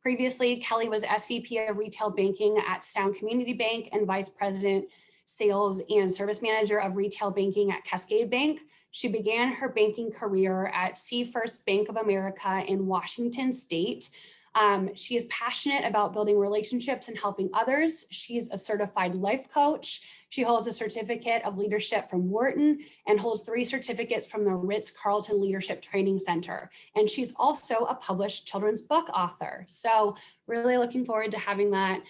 Previously, Kelly was SVP of Retail Banking at Sound Community Bank and Vice President, Sales and Service Manager of Retail Banking at Cascade Bank. She began her banking career at Seafirst Bank of America in Washington State. She is passionate about building relationships and helping others. She's a certified life coach. She holds a certificate of leadership from Wharton and holds 3 certificates from the Ritz-Carlton Leadership Training Center. And she's also a published children's book author. So really looking forward to having that.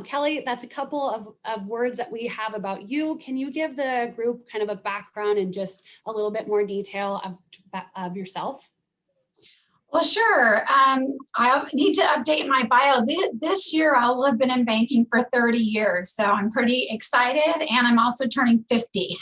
Kelly, that's a couple of words that we have about you. Can you give the group kind of a background and just a little bit more detail of yourself? Well, sure. I need to update my bio. This year, I'll have been in banking for 30 years. So I'm pretty excited. And I'm also turning 50.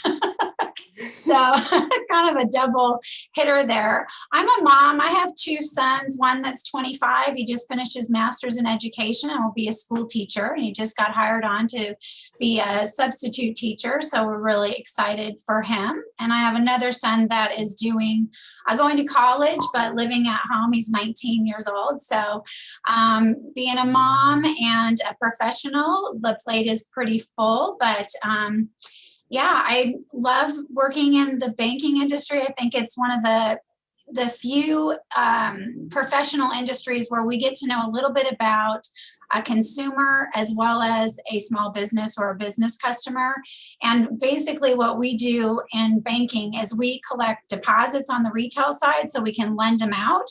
So kind of a double hitter there. I'm a mom. I have 2 sons, one that's 25. He just finished his master's in education and will be a school teacher. And he just got hired on to be a substitute teacher. So we're really excited for him. And I have another son that is going to college, but living at home. He's 19 years old. So being a mom and a professional, the plate is pretty full, but yeah, I love working in the banking industry. I think it's one of the few professional industries where we get to know a little bit about a consumer as well as a small business or a business customer. And basically what we do in banking is we collect deposits on the retail side so we can lend them out.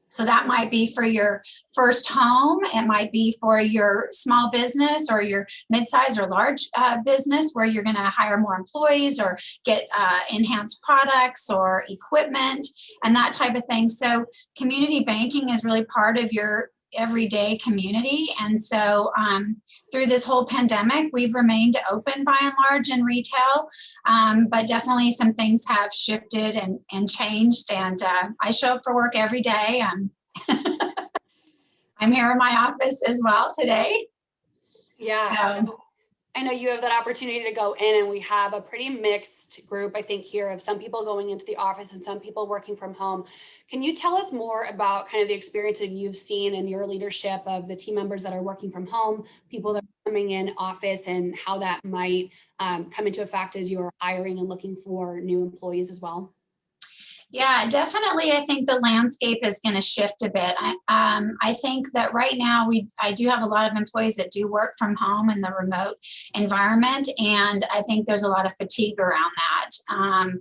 So that might be for your first home. It might be for your small business or your mid-size or large business where you're going to hire more employees or get enhanced products or equipment and that type of thing. So community banking is really part of your everyday community. And so through this whole pandemic, we've remained open by and large in retail, but definitely some things have shifted and changed. And I show up for work every day. I'm here in my office as well today. Yeah. So I know you have that opportunity to go in, and we have a pretty mixed group, I think, here of some people going into the office and some people working from home. Can you tell us more about kind of the experience that you've seen in your leadership of the team members that are working from home, people that are coming in office, and how that might come into effect as you're hiring and looking for new employees as well? Yeah, definitely. I think the landscape is going to shift a bit. I think that right now I do have a lot of employees that do work from home in the remote environment, and I think there's a lot of fatigue around that.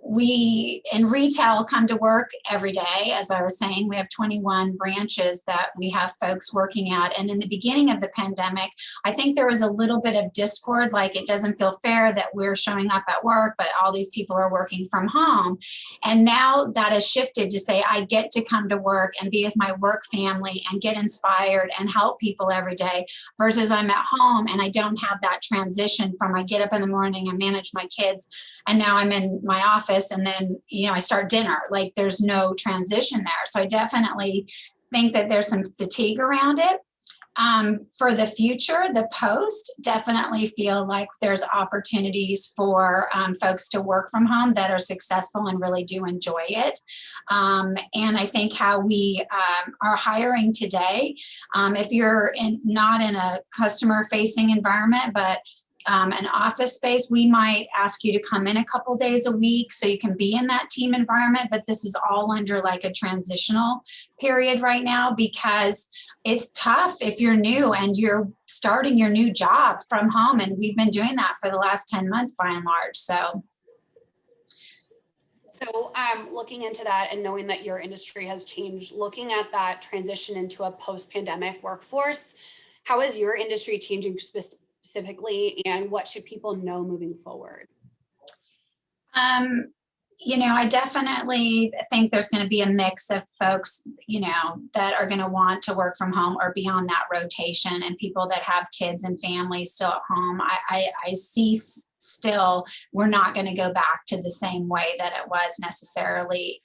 We in retail come to work every day. As I was saying, we have 21 branches that we have folks working at. And in the beginning of the pandemic, I think there was a little bit of discord, like it doesn't feel fair that we're showing up at work, but all these people are working from home. And now that has shifted to say, I get to come to work and be with my work family and get inspired and help people every day versus I'm at home and I don't have that transition from I get up in the morning and manage my kids and now I'm in my office and then, I start dinner. Like there's no transition there. So I definitely think that there's some fatigue around it. For the future, the post, definitely feel like there's opportunities for folks to work from home that are successful and really do enjoy it. And I think how we are hiring today, if you're not in a customer facing environment, but an office space, we might ask you to come in a couple days a week so you can be in that team environment. But this is all under like a transitional period right now because it's tough if you're new and you're starting your new job from home. And we've been doing that for the last 10 months by and large. So looking into that and knowing that your industry has changed, looking at that transition into a post-pandemic workforce, how is your industry changing specifically, and what should people know moving forward? I definitely think there's going to be a mix of folks, that are going to want to work from home or be on that rotation, and people that have kids and families still at home. I see still we're not going to go back to the same way that it was necessarily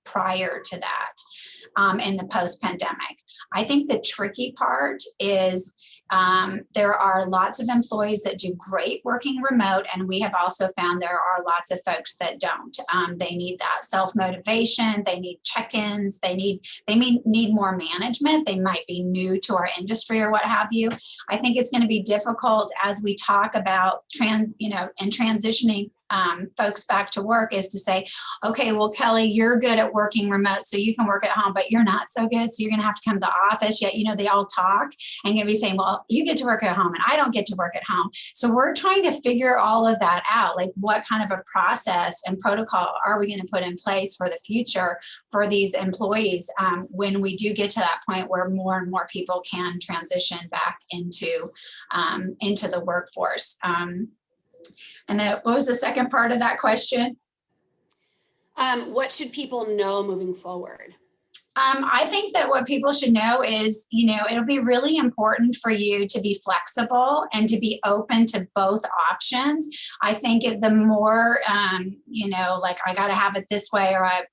prior to that in the post-pandemic. I think the tricky part is There are lots of employees that do great working remote, and we have also found there are lots of folks that don't. They need that self-motivation, they need check-ins, they need more management, they might be new to our industry or what have you. I think it's going to be difficult as we talk about transitioning folks back to work, is to say, okay, well, Kelly, you're good at working remote, so you can work at home, but you're not so good, so you're going to have to come to the office. Yet, they all talk and going to be saying, well, you get to work at home and I don't get to work at home. So we're trying to figure all of that out, like what kind of a process and protocol are we going to put in place for the future for these employees when we do get to that point where more and more people can transition back into the workforce. And what was the second part of that question? What should people know moving forward? I think that what people should know is, it'll be really important for you to be flexible and to be open to both options. I think the more, like I got to have it this way, or I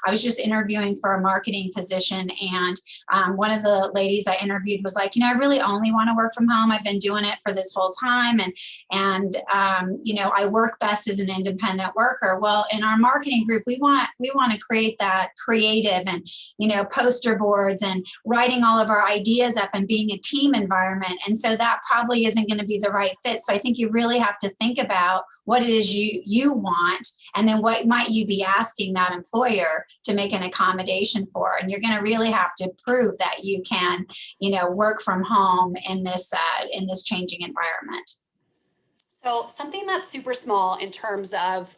was just interviewing for a marketing position, and one of the ladies I interviewed was like, I really only want to work from home. I've been doing it for this whole time. And I work best as an independent worker. Well, in our marketing group, we want to create that creative and poster boards and writing all of our ideas up and being a team environment. And so that probably isn't going to be the right fit. So I think you really have to think about what it is you want, and then what might you be asking that employer to make an accommodation for. And you're going to really have to prove that you can, work from home in this changing environment. So something that's super small in terms of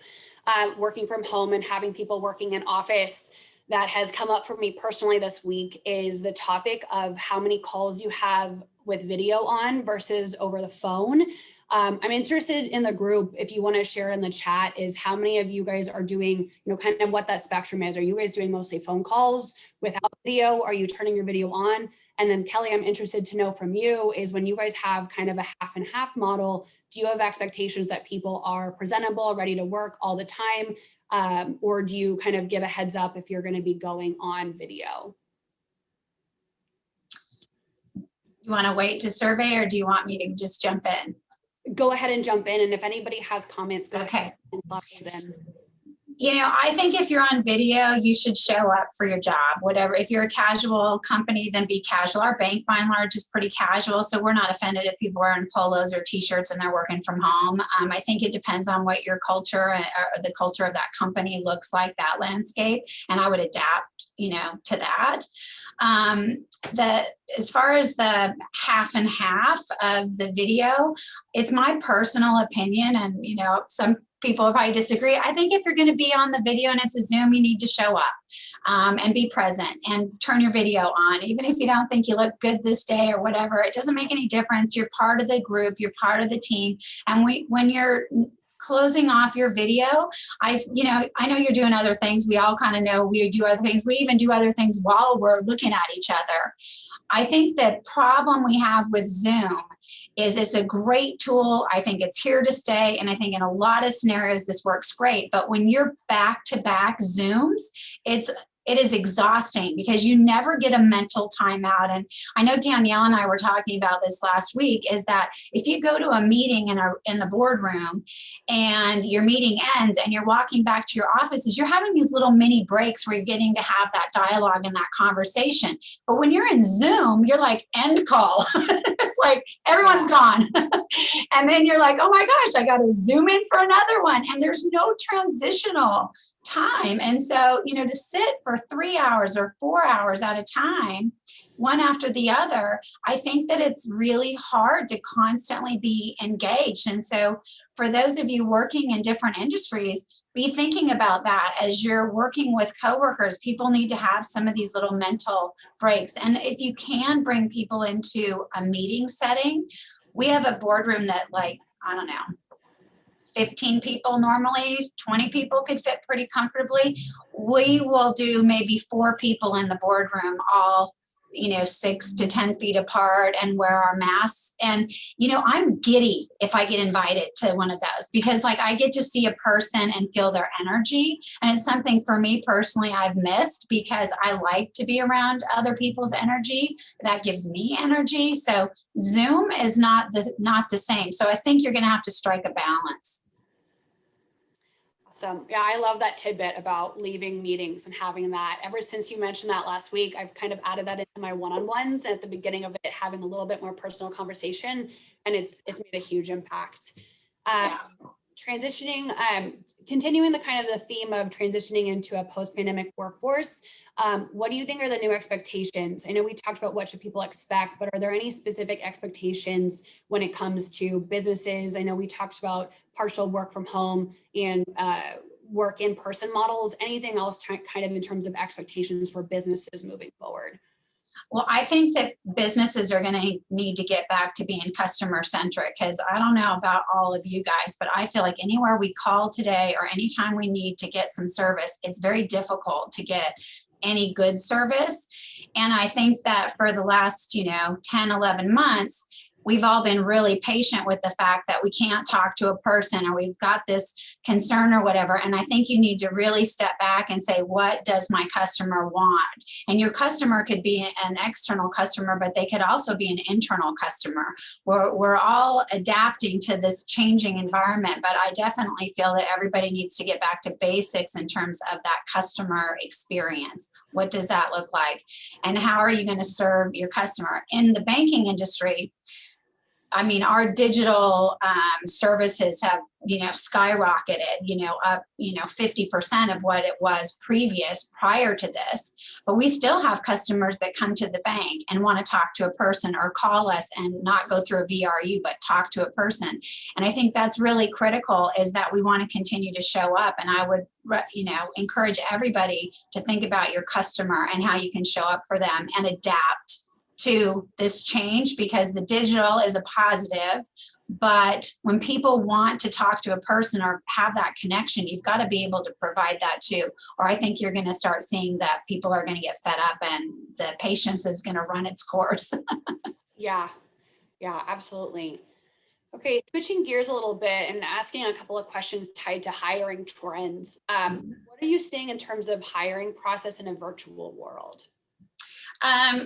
working from home and having people working in office that has come up for me personally this week is the topic of how many calls you have with video on versus over the phone. I'm interested in the group, if you want to share in the chat, is how many of you guys are doing, kind of what that spectrum is. Are you guys doing mostly phone calls without video? Are you turning your video on? And then Kelly, I'm interested to know from you is, when you guys have kind of a half and half model, do you have expectations that people are presentable, ready to work all the time? Or do you kind of give a heads up if you're going to be going on video? You want to wait to survey, or do you want me to just jump in? Go ahead and jump in. And if anybody has comments, go ahead and slot those in. I think if you're on video, you should show up for your job, whatever. If you're a casual company, then be casual. Our bank, by and large, is pretty casual. So we're not offended if people are in polos or t-shirts and they're working from home. I think it depends on what your culture or the culture of that company looks like, that landscape. And I would adapt, to that. As far as the half and half of the video, it's my personal opinion, and some people will probably disagree. I think if you're going to be on the video and it's a Zoom, you need to show up and be present and turn your video on. Even if you don't think you look good this day or whatever, it doesn't make any difference. You're part of the group, you're part of the team. And when you're closing off your video, I know you're doing other things. We all kind of know we do other things. We even do other things while we're looking at each other. I think the problem we have with Zoom is it's a great tool. I think it's here to stay. And I think in a lot of scenarios, this works great. But when you're back-to-back Zooms, it is exhausting because you never get a mental timeout. And I know Danielle and I were talking about this last week, is that if you go to a meeting in the boardroom and your meeting ends and you're walking back to your offices, you're having these little mini breaks where you're getting to have that dialogue and that conversation. But when you're in Zoom, you're like, end call. It's like everyone's gone. And then you're like, oh my gosh, I got to Zoom in for another one. And there's no transitional time. And so, to sit for 3 hours or 4 hours at a time, one after the other, I think that it's really hard to constantly be engaged. And so for those of you working in different industries, be thinking about that as you're working with coworkers. People need to have some of these little mental breaks. And if you can bring people into a meeting setting, we have a boardroom that, like, I don't know, 15 people normally, 20 people could fit pretty comfortably. We will do maybe 4 people in the boardroom all 6 to 10 feet apart and wear our masks. And, I'm giddy if I get invited to one of those, because like I get to see a person and feel their energy. And it's something for me personally I've missed, because I like to be around other people's energy. That gives me energy. So Zoom is not the same. So I think you're going to have to strike a balance. Awesome. Yeah, I love that tidbit about leaving meetings and having that. Ever since you mentioned that last week, I've kind of added that into my one-on-ones, and at the beginning of it, having a little bit more personal conversation, and it's made a huge impact. Yeah. Transitioning, continuing the kind of the theme of transitioning into a post-pandemic workforce, what do you think are the new expectations? I know we talked about what should people expect, but are there any specific expectations when it comes to businesses? I know we talked about partial work from home and work in person models. Anything else kind of in terms of expectations for businesses moving forward? Well, I think that businesses are going to need to get back to being customer centric, because I don't know about all of you guys, but I feel like anywhere we call today or anytime we need to get some service, it's very difficult to get any good service. And I think that for the last, 10, 11 months, we've all been really patient with the fact that we can't talk to a person, or we've got this concern or whatever. And I think you need to really step back and say, what does my customer want? And your customer could be an external customer, but they could also be an internal customer. We're all adapting to this changing environment, but I definitely feel that everybody needs to get back to basics in terms of that customer experience. What does that look like? And how are you going to serve your customer? In the banking industry, I mean, our digital services have, skyrocketed, up, 50% of what it was prior to this. But we still have customers that come to the bank and want to talk to a person or call us and not go through a VRU, but talk to a person. And I think that's really critical, is that we want to continue to show up. And I would, encourage everybody to think about your customer and how you can show up for them and adapt to this change, because the digital is a positive, but when people want to talk to a person or have that connection, you've got to be able to provide that too. Or I think you're going to start seeing that people are going to get fed up and the patience is going to run its course. Yeah, absolutely. Okay, switching gears a little bit and asking a couple of questions tied to hiring trends. What are you seeing in terms of hiring process in a virtual world?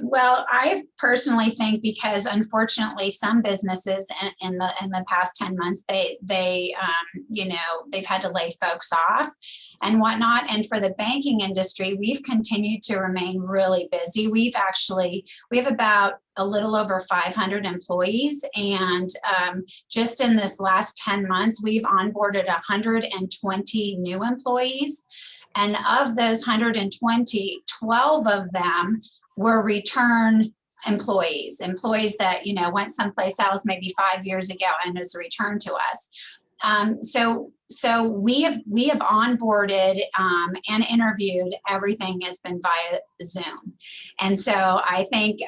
Well, I personally think, because unfortunately some businesses in the past 10 months, they've had to lay folks off and whatnot. And for the banking industry, we've continued to remain really busy. We have about a little over 500 employees. And just in this last 10 months, we've onboarded 120 new employees. And of those 120, 12 of them were return employees that, went someplace else maybe 5 years ago and is returned to us. So we have onboarded and interviewed. Everything has been via Zoom. And so I think,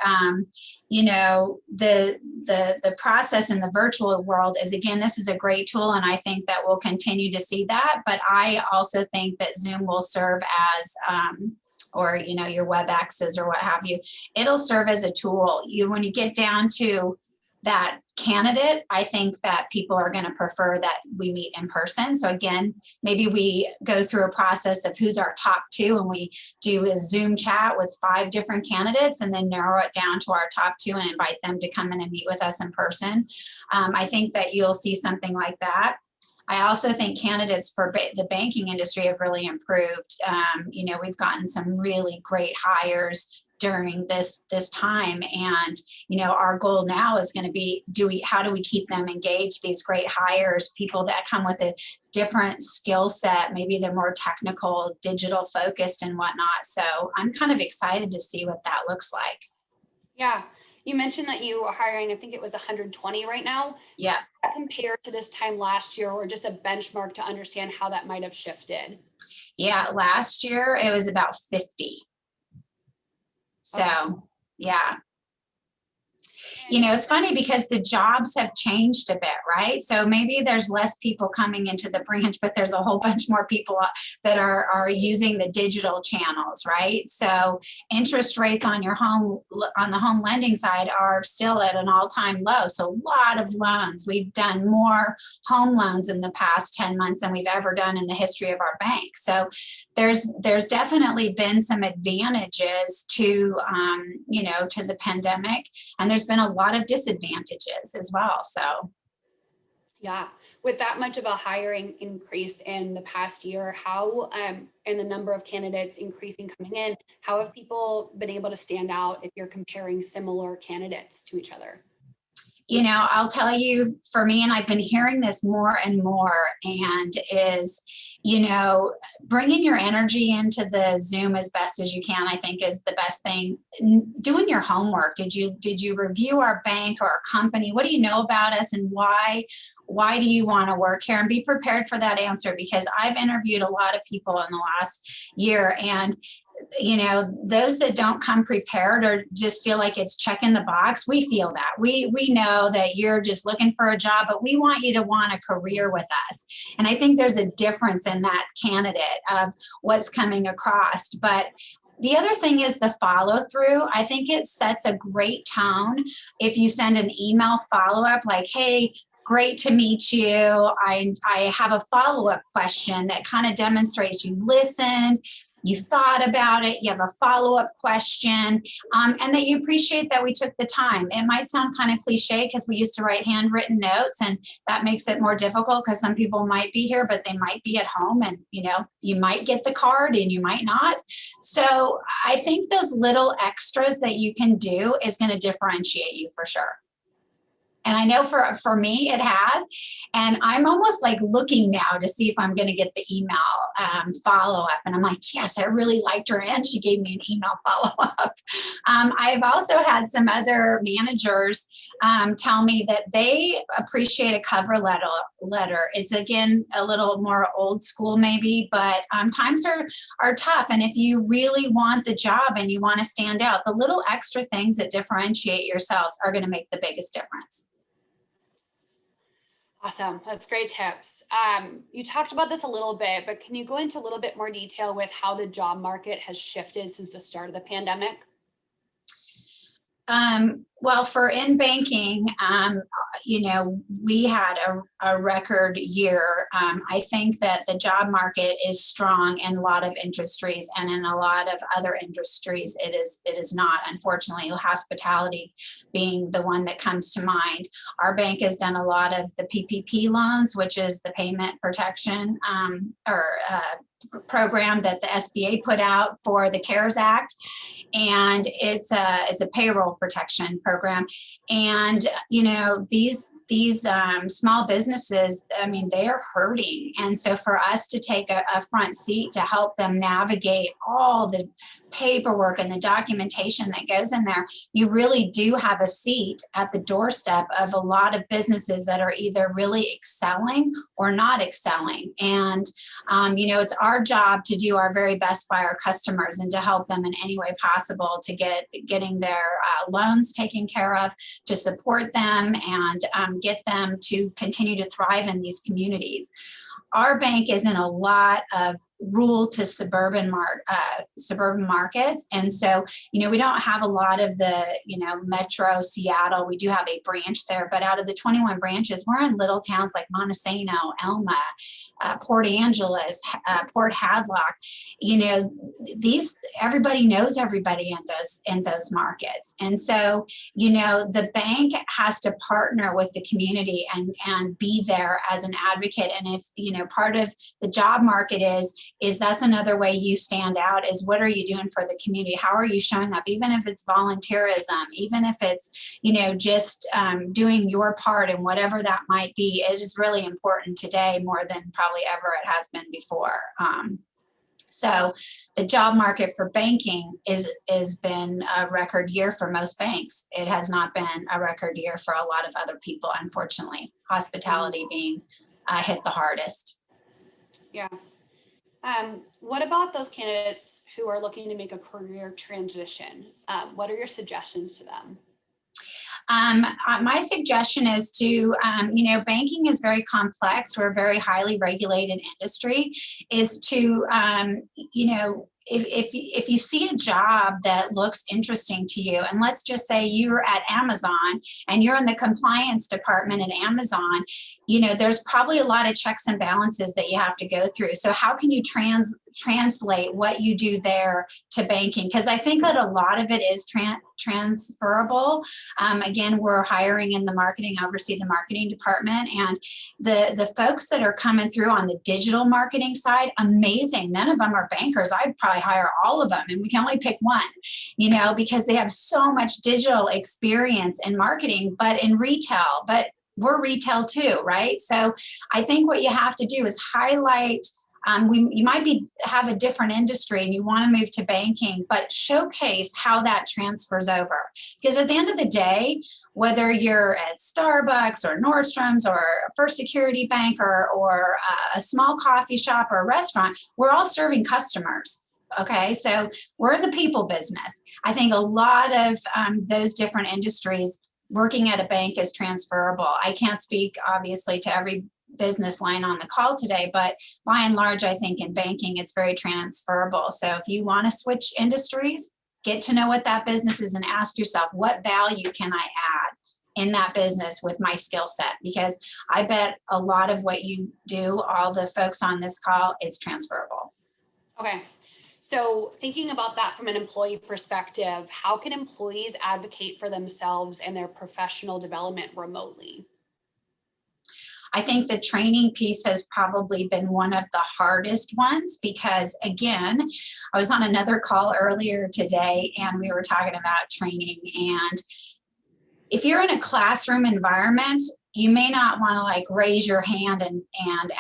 the process in the virtual world is, again, this is a great tool. And I think that we'll continue to see that. But I also think that Zoom will serve as, or, your WebExes or what have you, it'll serve as a tool. When you get down to that candidate, I think that people are going to prefer that we meet in person. So again, maybe we go through a process of who's our top 2, and we do a Zoom chat with 5 different candidates, and then narrow it down to our top 2 and invite them to come in and meet with us in person. I think that you'll see something like that. I also think candidates for the banking industry have really improved. We've gotten some really great hires during this time, and our goal now is going to be, how do we keep them engaged? These great hires, people that come with a different skill set, maybe they're more technical, digital focused and whatnot. So I'm kind of excited to see what that looks like. Yeah. You mentioned that you are hiring, I think it was 120 right now. Yeah. Compared to this time last year, or just a benchmark to understand how that might have shifted? Yeah, last year it was about 50. So, Okay. yeah. It's funny because the jobs have changed a bit, right? So maybe there's less people coming into the branch, but there's a whole bunch more people that are using the digital channels, right? So interest rates on the home lending side are still at an all-time low. So a lot of loans. We've done more home loans in the past 10 months than we've ever done in the history of our bank. So there's definitely been some advantages to to the pandemic, and there's been a lot of disadvantages as well. So yeah, with that much of a hiring increase in the past year, how and the number of candidates increasing coming in, how have people been able to stand out if you're comparing similar candidates to each other? I'll tell you, for me, and I've been hearing this more and more, and is, bringing your energy into the Zoom as best as you can, I think is the best thing. Doing your homework. Did you review our bank or our company? What do you know about us, and why do you want to work here? And be prepared for that answer, because I've interviewed a lot of people in the last year, and those that don't come prepared or just feel like it's checking the box, we feel that. We know that you're just looking for a job, but we want you to want a career with us. And I think there's a difference in that candidate of what's coming across. But the other thing is the follow through. I think it sets a great tone if you send an email follow up like, hey, great to meet you. I have a follow-up question that kind of demonstrates you listened, you thought about it, you have a follow-up question, and that you appreciate that we took the time. It might sound kind of cliche because we used to write handwritten notes, and that makes it more difficult because some people might be here, but they might be at home, and you might get the card and you might not. So I think those little extras that you can do is going to differentiate you for sure. And I know for me, it has. And I'm almost like looking now to see if I'm going to get the email follow up. And I'm like, yes, I really liked her. And she gave me an email follow up. I've also had some other managers tell me that they appreciate a cover letter. It's, again, a little more old school maybe, but times are tough. And if you really want the job and you want to stand out, the little extra things that differentiate yourselves are going to make the biggest difference. Awesome. That's great tips. You talked about this a little bit, but can you go into a little bit more detail with how the job market has shifted since the start of the pandemic? Well, for in banking, we had a record year. I think that the job market is strong in a lot of industries, and in a lot of other industries, it is not. Unfortunately, hospitality being the one that comes to mind. Our bank has done a lot of the PPP loans, which is the payment protection program that the SBA put out for the CARES Act, and it's a payroll protection program. And these small businesses, I mean, they are hurting. And so for us to take a front seat to help them navigate all the paperwork and the documentation that goes in there, you really do have a seat at the doorstep of a lot of businesses that are either really excelling or not excelling. And, it's our job to do our very best by our customers and to help them in any way possible to getting their loans taken care of, to support them and get them to continue to thrive in these communities. Our bank is in a lot of rural to suburban markets. And so, we don't have a lot of the, Metro Seattle. We do have a branch there, but out of the 21 branches, we're in little towns like Montesano, Elma, Port Angeles, Port Hadlock. Everybody knows everybody in those markets. And so, the bank has to partner with the community and be there as an advocate. And if, part of the job market is that's another way you stand out, is what are you doing for the community? How are you showing up? Even if it's volunteerism, even if it's, just doing your part in whatever that might be, it is really important today more than probably ever it has been before. So the job market for banking is been a record year for most banks. It has not been a record year for a lot of other people, unfortunately. Hospitality being hit the hardest. Yeah. What about those candidates who are looking to make a career transition? What are your suggestions to them? My suggestion is to, banking is very complex. We're a very highly regulated industry. Is to, if you see a job that looks interesting to you, and let's just say you're at Amazon and you're in the compliance department at Amazon, there's probably a lot of checks and balances that you have to go through. So how can you translate what you do there to banking? Because I think that a lot of it is transferable. Again, we're hiring in the marketing, oversee the marketing department, and the folks that are coming through on the digital marketing side, amazing. None of them are bankers. I'd probably hire all of them, and we can only pick one, because they have so much digital experience in marketing, but in retail, but we're retail too, right? So I think what you have to do is highlight, you might have a different industry and you want to move to banking, but showcase how that transfers over. Because at the end of the day, whether you're at Starbucks or Nordstrom's or First Security Bank or a small coffee shop or a restaurant, we're all serving customers. Okay, so we're in the people business. I think a lot of those different industries, working at a bank is transferable. I can't speak obviously to every business line on the call today, but by and large, I think in banking, it's very transferable. So if you want to switch industries, get to know what that business is and ask yourself, what value can I add in that business with my skill set? Because I bet a lot of what you do, all the folks on this call, it's transferable. Okay. So thinking about that from an employee perspective, how can employees advocate for themselves and their professional development remotely? I think the training piece has probably been one of the hardest ones because, again, I was on another call earlier today and we were talking about training. And if you're in a classroom environment, you may not want to like raise your hand and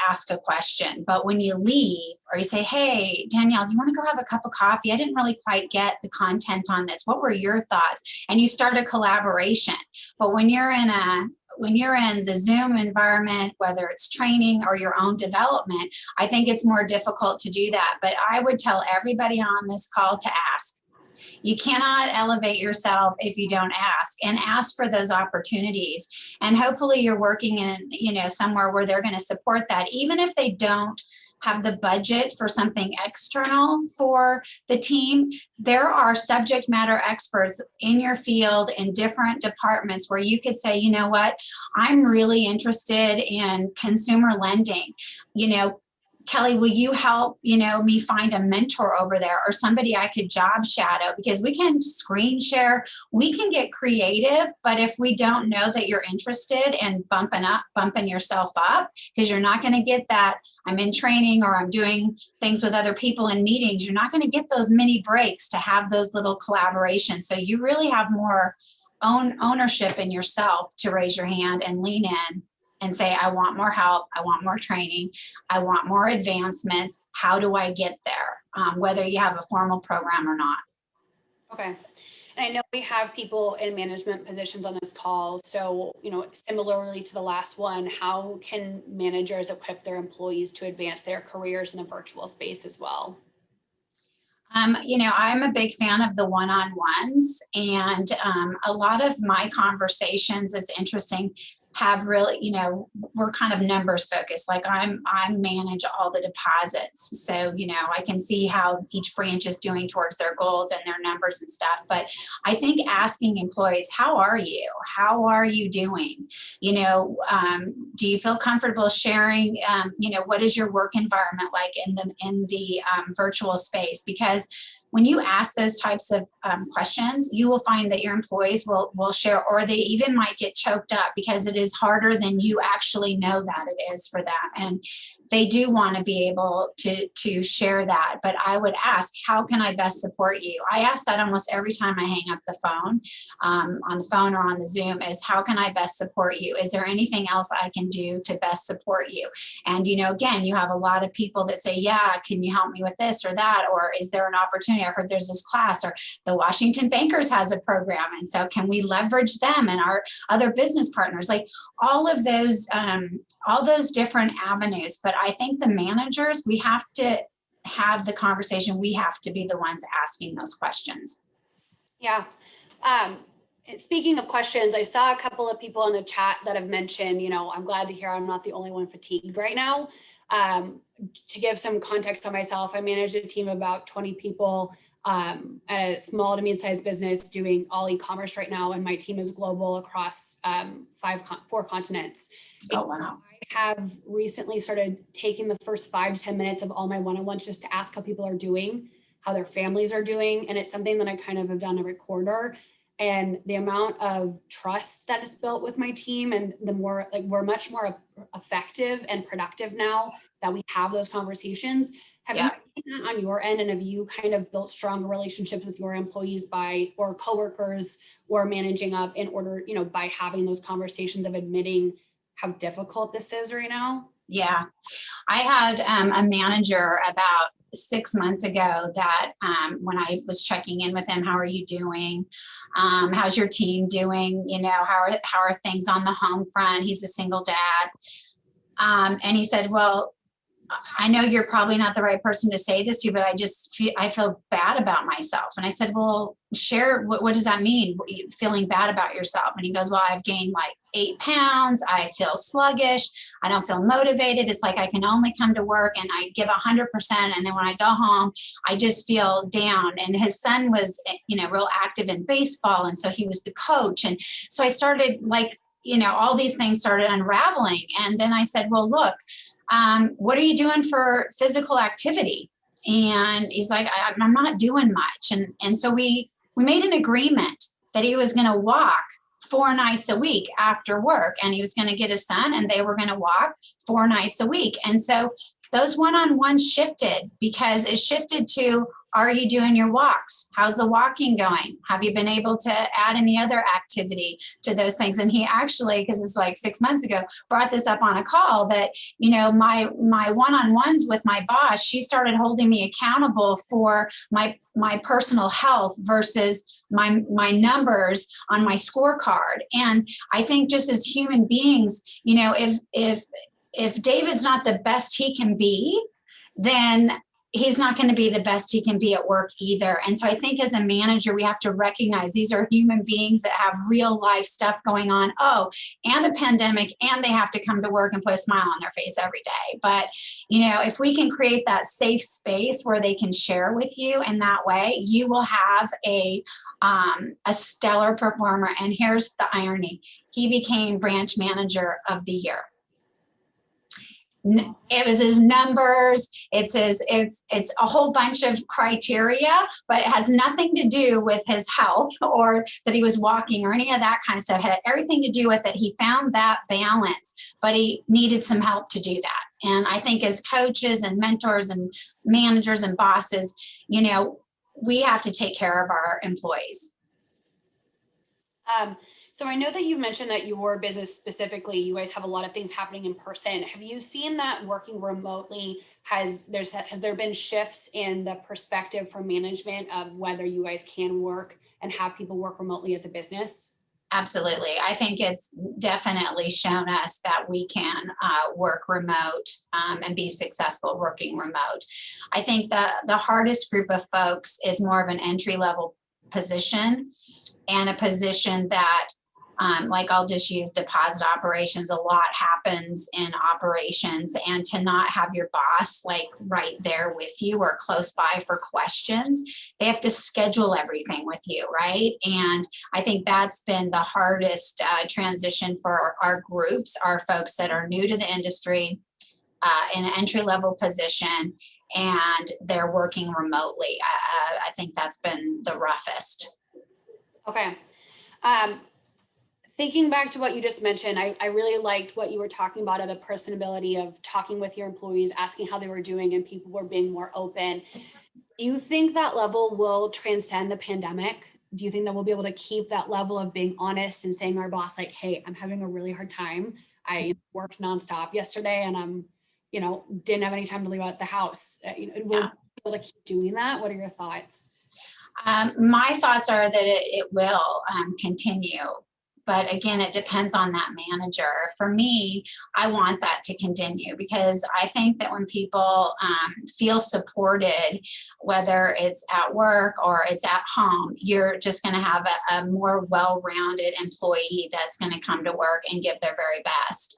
ask a question. But when you leave or you say, hey, Danielle, do you want to go have a cup of coffee? I didn't really quite get the content on this. What were your thoughts? And you start a collaboration. But when you're in the Zoom environment, whether it's training or your own development, I think it's more difficult to do that. But I would tell everybody on this call to ask. You cannot elevate yourself if you don't ask, and ask for those opportunities. And hopefully you're working in, somewhere where they're going to support that, even if they don't have the budget for something external for the team. There are subject matter experts in your field in different departments where you could say, you know what, I'm really interested in consumer lending. Kelly, will you help, me find a mentor over there or somebody I could job shadow? Because we can screen share, we can get creative, but if we don't know that you're interested in bumping yourself up, because you're not going to get that, I'm in training or I'm doing things with other people in meetings, you're not going to get those mini breaks to have those little collaborations. So you really have more ownership in yourself to raise your hand and lean in and say, I want more help, I want more training, I want more advancements. How do I get there? Whether you have a formal program or not. Okay. And I know we have people in management positions on this call. So, similarly to the last one, how can managers equip their employees to advance their careers in the virtual space as well? I'm a big fan of the one-on-ones, and a lot of my conversations, it's interesting, have really, we're kind of numbers focused. Like I manage all the deposits. So, I can see how each branch is doing towards their goals and their numbers and stuff. But I think asking employees, how are you? How are you doing? Do you feel comfortable sharing, what is your work environment like in the virtual space? Because when you ask those types of questions, you will find that your employees will share, or they even might get choked up because it is harder than you actually know that it is for them. And they do want to be able to share that. But I would ask, how can I best support you? I ask that almost every time I hang up the phone, on the phone or on the Zoom, is how can I best support you? Is there anything else I can do to best support you? And, again, you have a lot of people that say, yeah, can you help me with this or that? Or is there an opportunity? I heard there's this class, or the Washington Bankers has a program. And so can we leverage them and our other business partners? Like all those different avenues. But I think the managers, we have to have the conversation. We have to be the ones asking those questions. Yeah. Speaking of questions, I saw a couple of people in the chat that have mentioned, I'm glad to hear I'm not the only one fatigued right now. To give some context on myself, I manage a team of about 20 people at a small to mid-sized business doing all e-commerce right now. And my team is global across 4 continents. Oh, wow. I have recently started taking the first 5 to 10 minutes of all my one-on-ones just to ask how people are doing, how their families are doing. And it's something that I kind of have done every quarter. And the amount of trust that is built with my team, and the more we're much more effective and productive now that we have those conversations. Have you seen that on your end, and have you kind of built stronger relationships with your employees or coworkers or managing up in order, by having those conversations of admitting how difficult this is right now? Yeah, I had a manager about 6 months ago that when I was checking in with him, how are you doing? How's your team doing? How are things on the home front? He's a single dad. And he said, well, I know you're probably not the right person to say this to, but I feel bad about myself. And I said, well, share, what does that mean? Feeling bad about yourself? And he goes, well, I've gained like 8 pounds. I feel sluggish. I don't feel motivated. It's like I can only come to work and I give 100%. And then when I go home, I just feel down. And his son was, real active in baseball. And so he was the coach. And so I started all these things started unraveling. And then I said, well, look, what are you doing for physical activity? And he's like, I'm not doing much. And so we made an agreement that he was going to walk 4 nights a week after work, and he was going to get his son and they were going to walk 4 nights a week. And so those one-on-ones shifted because it shifted to, are you doing your walks? How's the walking going? Have you been able to add any other activity to those things? And he actually, because it's like 6 months ago, brought this up on a call that, my one-on-ones with my boss, she started holding me accountable for my personal health versus my numbers on my scorecard. And I think just as human beings, if David's not the best he can be, then he's not going to be the best he can be at work either. And so I think as a manager, we have to recognize these are human beings that have real life stuff going on. Oh, and a pandemic, and they have to come to work and put a smile on their face every day. But, if we can create that safe space where they can share with you in that way, you will have a stellar performer. And here's the irony. He became branch manager of the year. It was his numbers, it's a whole bunch of criteria, but it has nothing to do with his health or that he was walking or any of that kind of stuff. It had everything to do with that he found that balance, but he needed some help to do that. And I think as coaches and mentors and managers and bosses, we have to take care of our employees. So I know that you've mentioned that your business specifically, you guys have a lot of things happening in person. Have you seen that working remotely, has there been shifts in the perspective from management of whether you guys can work and have people work remotely as a business? Absolutely. I think it's definitely shown us that we can work remote and be successful working remote. I think the hardest group of folks is more of an entry-level position, and a position that I'll just use deposit operations. A lot happens in operations, and to not have your boss right there with you or close by for questions, they have to schedule everything with you, right? And I think that's been the hardest transition for our groups, our folks that are new to the industry in an entry-level position, and they're working remotely. I think that's been the roughest. Okay. Thinking back to what you just mentioned, I really liked what you were talking about of the personability of talking with your employees, asking how they were doing, and people were being more open. Do you think that level will transcend the pandemic? Do you think that we'll be able to keep that level of being honest and saying to our boss, hey, I'm having a really hard time. I worked nonstop yesterday and I'm, didn't have any time to leave out the house. Will we be able to keep doing that? What are your thoughts? My thoughts are that it will continue. But again, it depends on that manager. For me, I want that to continue because I think that when people feel supported, whether it's at work or it's at home, you're just going to have a more well-rounded employee that's going to come to work and give their very best.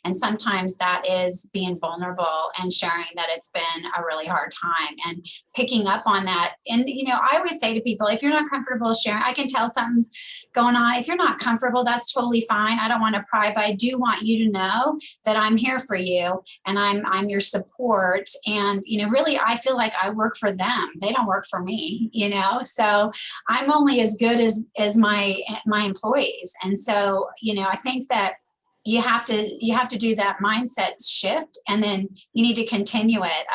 And sometimes that is being vulnerable and sharing that it's been a really hard time and picking up on that. And, I always say to people, if you're not comfortable sharing, I can tell something's going on. If you're not comfortable, that's totally fine. I don't want to pry, but I do want you to know that I'm here for you and I'm your support. And, really, I feel like I work for them. They don't work for me, so I'm only as good as my employees. And so, I think that you have to do that mindset shift, and then you need to continue it.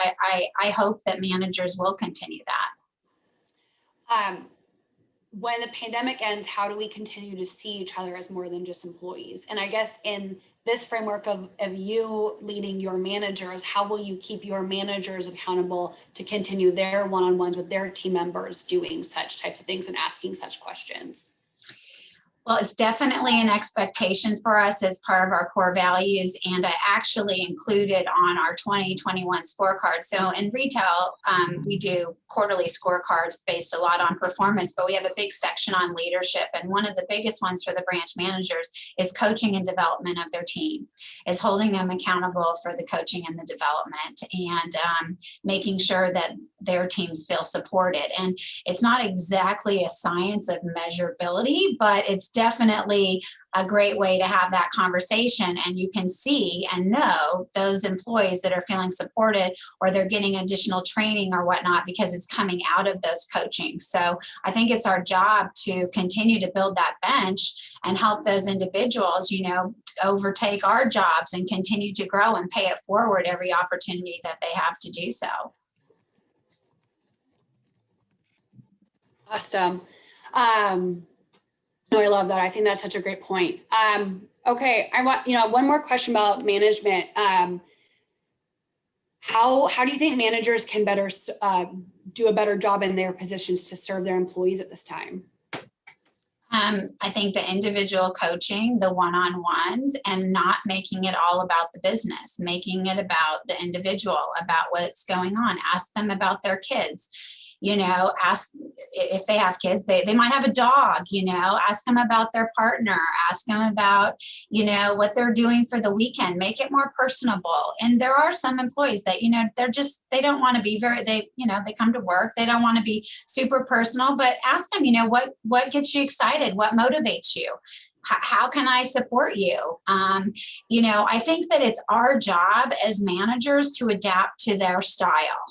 I hope that managers will continue that. When the pandemic ends, how do we continue to see each other as more than just employees? And I guess in this framework of you leading your managers, how will you keep your managers accountable to continue their one-on-ones with their team members doing such types of things and asking such questions? Well, it's definitely an expectation for us as part of our core values, and I actually included on our 2021 scorecard. So in retail, we do quarterly scorecards based a lot on performance, but we have a big section on leadership. And one of the biggest ones for the branch managers is coaching and development of their team, is holding them accountable for the coaching and the development, and making sure that their teams feel supported. And it's not exactly a science of measurability, but it's definitely a great way to have that conversation. And you can see and know those employees that are feeling supported, or they're getting additional training or whatnot, because it's coming out of those coaching. So I think it's our job to continue to build that bench and help those individuals, overtake our jobs and continue to grow and pay it forward every opportunity that they have to do so. Awesome. No, I love that. I think that's such a great point. Okay, I want, one more question about management. How do you think managers can better do a better job in their positions to serve their employees at this time? I think the individual coaching, the one-on-ones, and not making it all about the business, making it about the individual, about what's going on. Ask them about their kids. Ask if they have kids, they might have a dog, ask them about their partner, ask them about, what they're doing for the weekend, make it more personable. And there are some employees that, they don't want to be they come to work, they don't want to be super personal, but ask them, what gets you excited? What motivates you? How can I support you? I think that it's our job as managers to adapt to their style.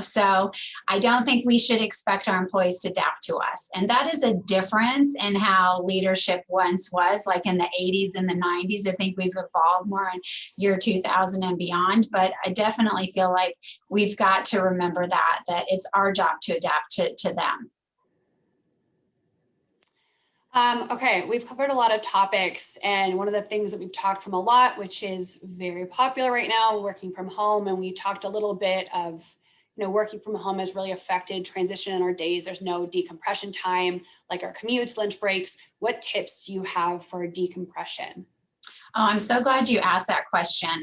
So I don't think we should expect our employees to adapt to us. And that is a difference in how leadership once was, like in the 80s and the 90s. I think we've evolved more in year 2000 and beyond, but I definitely feel like we've got to remember that it's our job to adapt to them. Okay, we've covered a lot of topics, and one of the things that we've talked from a lot, which is very popular right now, working from home, and we talked a little bit of working from home has really affected transition in our days. There's no decompression time, like our commutes, lunch breaks. What tips do you have for decompression? Oh, I'm so glad you asked that question,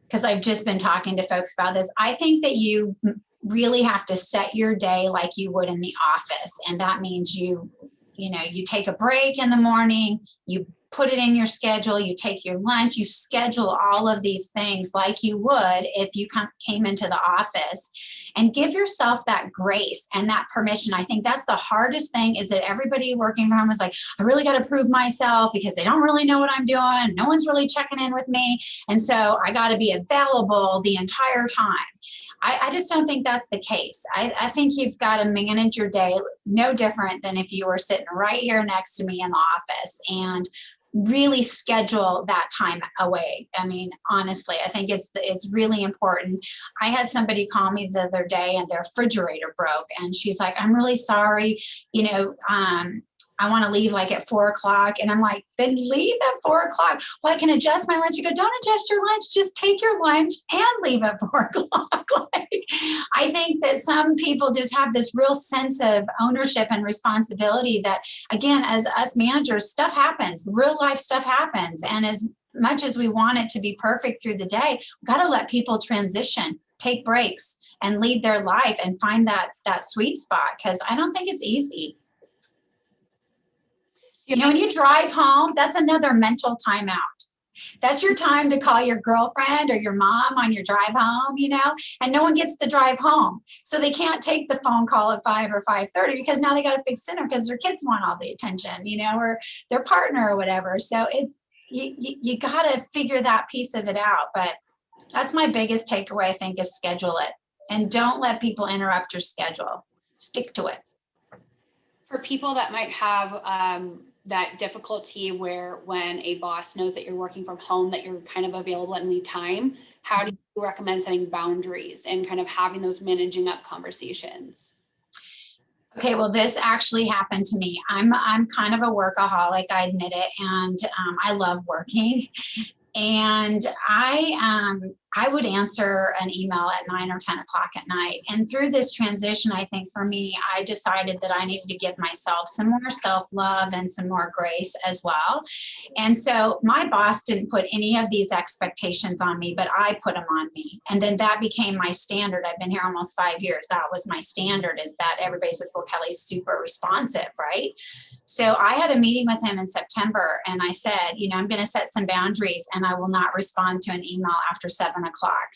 because I've just been talking to folks about this. I think that you really have to set your day like you would in the office. And that means you take a break in the morning, you put it in your schedule, you take your lunch, you schedule all of these things like you would if you came into the office, and give yourself that grace and that permission. I think that's the hardest thing, is that everybody working from home is like, I really got to prove myself because they don't really know what I'm doing. No one's really checking in with me. And so I got to be available the entire time. I just don't think that's the case. I think you've got to manage your day no different than if you were sitting right here next to me in the office, and really schedule that time away. I mean, honestly, I think it's really important. I had somebody call me the other day and their refrigerator broke, and she's like, I'm really sorry. I want to leave like at 4 o'clock. And I'm like, then leave at 4 o'clock. Well, I can adjust my lunch. You go, don't adjust your lunch. Just take your lunch and leave at 4 o'clock. Like, I think that some people just have this real sense of ownership and responsibility that, again, as us managers, stuff happens, real life stuff happens. And as much as we want it to be perfect through the day, we've got to let people transition, take breaks, and lead their life and find that sweet spot, because I don't think it's easy. You know, when you drive home, that's another mental timeout. That's your time to call your girlfriend or your mom on your drive home, you know, and no one gets to drive home. So they can't take the phone call at 5 or 5:30 because now they got to fix dinner because their kids want all the attention, you know, or their partner or whatever. So it's, you got to figure that piece of it out. But that's my biggest takeaway, I think, is schedule it and don't let people interrupt your schedule. Stick to it. For people that might have that difficulty where when a boss knows that you're working from home, that you're kind of available at any time, how do you recommend setting boundaries and kind of having those managing up conversations? Okay, well, this actually happened to me. I'm kind of a workaholic, I admit it, and I love working. And I would answer an email at 9 or 10 o'clock at night. And through this transition, I think for me, I decided that I needed to give myself some more self-love and some more grace as well. And so my boss didn't put any of these expectations on me, but I put them on me. And then that became my standard. I've been here almost 5 years. That was my standard, is that everybody says, well, Kelly's super responsive, right? So I had a meeting with him in September, and I said, you know, I'm going to set some boundaries and I will not respond to an email after 7 o'clock.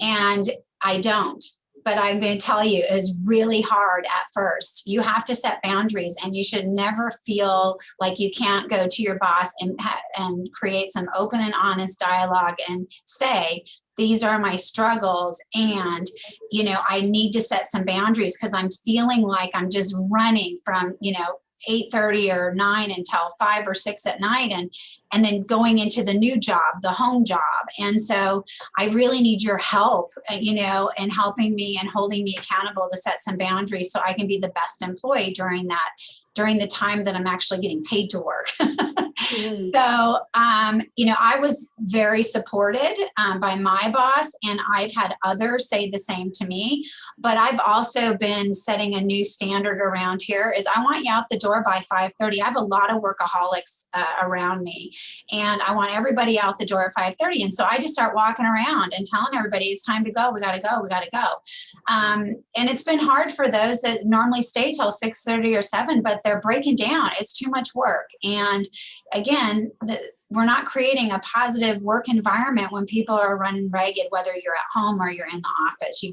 And I don't. But I'm going to tell you, it was really hard at first. You have to set boundaries, and you should never feel like you can't go to your boss and create some open and honest dialogue and say, these are my struggles, and, you know, I need to set some boundaries because I'm feeling like I'm just running from, you know, 8:30 or 9 until 5 or 6 at night, and then going into the new job, the home job. And so I really need your help, you know, and helping me and holding me accountable to set some boundaries so I can be the best employee during the time that I'm actually getting paid to work. So, you know, I was very supported by my boss, and I've had others say the same to me. But I've also been setting a new standard around here, is I want you out the door by 5:30. I have a lot of workaholics around me, and I want everybody out the door at 5:30. And so I just start walking around and telling everybody, it's time to go. We got to go. We got to go. And it's been hard for those that normally stay till 6:30 or 7, but they're breaking down. It's too much work. And again, we're not creating a positive work environment when people are running ragged, whether you're at home or you're in the office.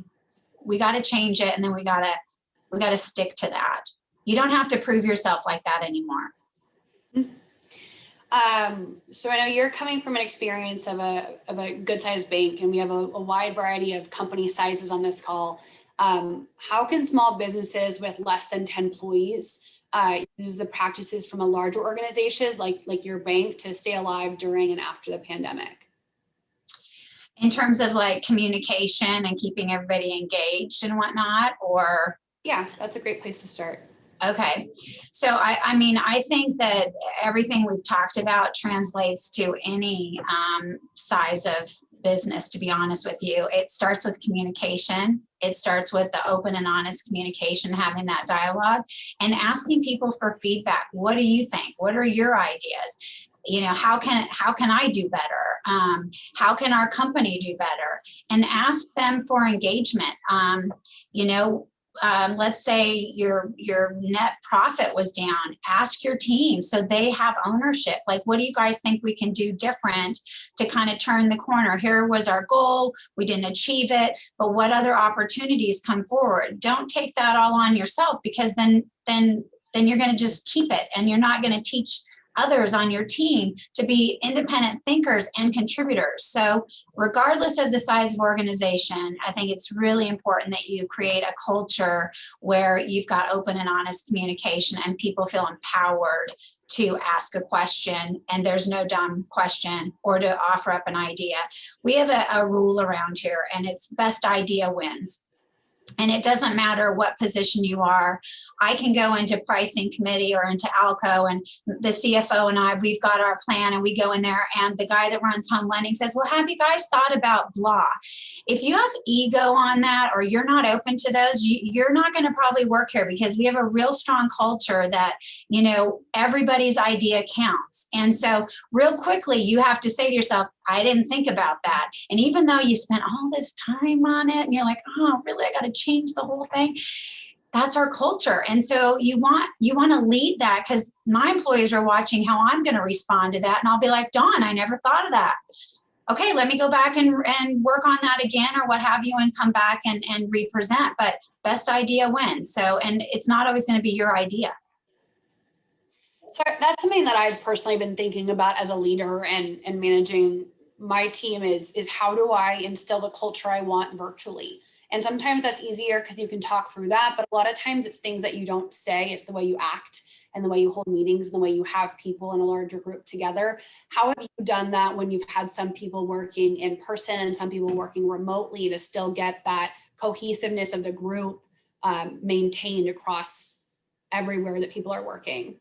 We got to change it, and then we got to stick to that. You don't have to prove yourself like that anymore. So I know you're coming from an experience of a good sized bank, and we have a wide variety of company sizes on this call. How can small businesses with less than 10 employees use the practices from a larger organizations like your bank to stay alive during and after the pandemic? In terms of like communication and keeping everybody engaged and whatnot, or? Yeah, that's a great place to start. Okay. So I mean, I think that everything we've talked about translates to any size of business, to be honest with you. It starts with communication. It starts with the open and honest communication, having that dialogue and asking people for feedback. What do you think? What are your ideas? You know, how can I do better? How can our company do better? And ask them for engagement. You know, let's say your net profit was down. Ask your team so they have ownership. Like, what do you guys think we can do different to kind of turn the corner? Here was our goal. We didn't achieve it, but what other opportunities come forward? Don't take that all on yourself, because then you're going to just keep it, and you're not going to teach others on your team to be independent thinkers and contributors. So regardless of the size of organization, I think it's really important that you create a culture where you've got open and honest communication and people feel empowered to ask a question, and there's no dumb question, or to offer up an idea. We have a rule around here, and it's best idea wins. And it doesn't matter what position you are. I can go into pricing committee or into ALCO, and the CFO and I, we've got our plan, and we go in there, and the guy that runs home lending says, well, have you guys thought about blah? If you have ego on that, or you're not open to those, you're not going to probably work here, because we have a real strong culture that, you know, everybody's idea counts. And so real quickly, you have to say to yourself, I didn't think about that. And even though you spent all this time on it and you're like, oh, really, I got to change the whole thing. That's our culture. And so you want to lead that, because my employees are watching how I'm going to respond to that. And I'll be like, Dawn, I never thought of that. Okay, let me go back and work on that again, or what have you, and come back and represent. But best idea wins. So, and it's not always going to be your idea. So that's something that I've personally been thinking about as a leader and managing my team is how do I instill the culture I want virtually? And sometimes that's easier because you can talk through that, but a lot of times it's things that you don't say, it's the way you act and the way you hold meetings and the way you have people in a larger group together. How have you done that when you've had some people working in person and some people working remotely to still get that cohesiveness of the group maintained across everywhere that people are working?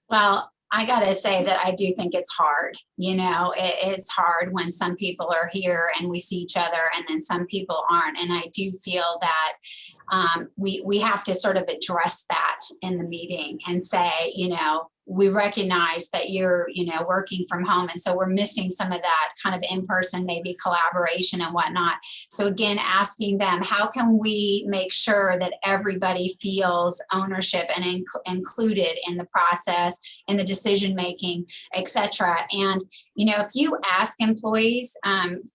Well, I got to say that I do think it's hard. You know, it's hard when some people are here and we see each other, and then some people aren't. And I do feel that we have to sort of address that in the meeting and say, you know, we recognize that you're, you know, working from home. And so we're missing some of that kind of in-person, maybe collaboration and whatnot. So again, asking them, how can we make sure that everybody feels ownership and included in the process, in the decision-making, et cetera. And, you know, if you ask employees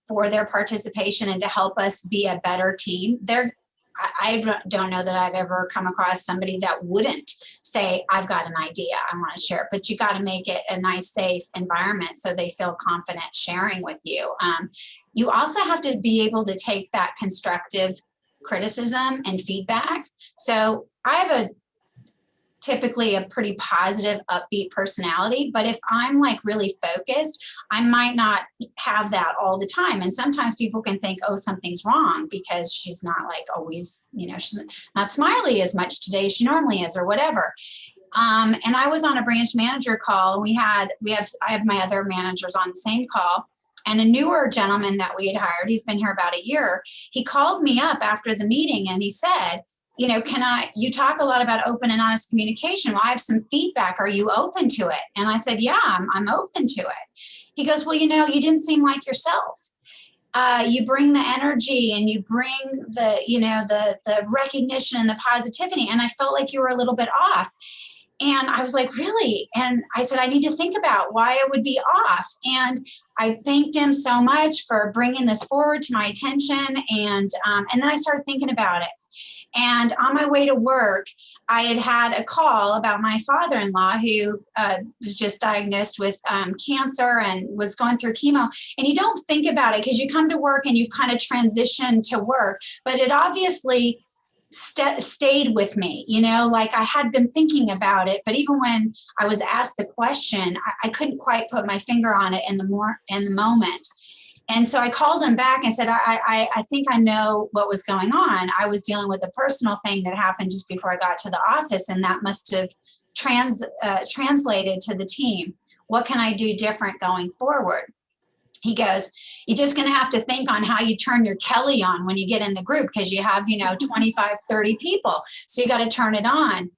for their participation and to help us be a better team, I don't know that I've ever come across somebody that wouldn't say, I've got an idea, I want to share it. But you got to make it a nice, safe environment so they feel confident sharing with you. You also have to be able to take that constructive criticism and feedback. So I have typically a pretty positive, upbeat personality, but if I'm like really focused, I might not have that all the time. And sometimes people can think, oh, something's wrong because she's not like always, you know, she's not smiley as much today as she normally is, or whatever. And I was on a branch manager call. I have my other managers on the same call. And a newer gentleman that we had hired, he's been here about a year, he called me up after the meeting and he said, you know, you talk a lot about open and honest communication. Well, I have some feedback. Are you open to it? And I said, yeah, I'm open to it. He goes, well, you know, you didn't seem like yourself. You bring the energy and you bring the, you know, the recognition and the positivity. And I felt like you were a little bit off. And I was like, really? And I said, I need to think about why I would be off. And I thanked him so much for bringing this forward to my attention. And then I started thinking about it. And on my way to work, I had a call about my father-in-law who was just diagnosed with cancer and was going through chemo. And you don't think about it because you come to work and you kind of transition to work, but it obviously stayed with me, you know, like I had been thinking about it, but even when I was asked the question, I couldn't quite put my finger on it in the moment. And so I called him back and said, I think I know what was going on. I was dealing with a personal thing that happened just before I got to the office, and that must have translated to the team. What can I do different going forward? He goes, you're just going to have to think on how you turn your Kelly on when you get in the group, because you have, you know, 25, 30 people. So you got to turn it on.